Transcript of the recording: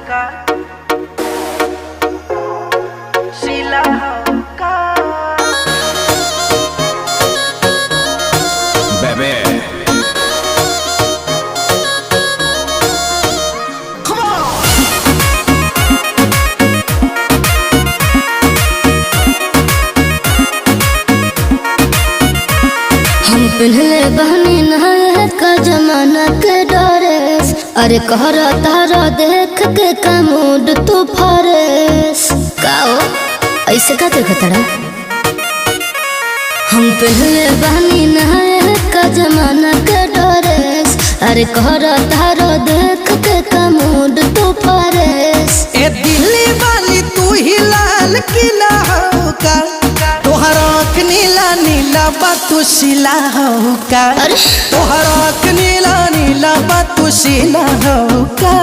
का शीला का बेबे हम पहले बहनी नहाए का जमाना के डरेस। अरे कहरा तारा देख के का मूड तू फरेस काओ ऐसे का देखतड़ा। हम पहले बहनी नहाए का जमाना के डरेस। अरे कहरा तारा देख के का मूड तू फरेस। ए दिल्ली वाली तू ही लाल किला हो का तोहर आँख नीला नीला बातू शिला हो का तोहर आँख नीला नीला बातू शिला हो का।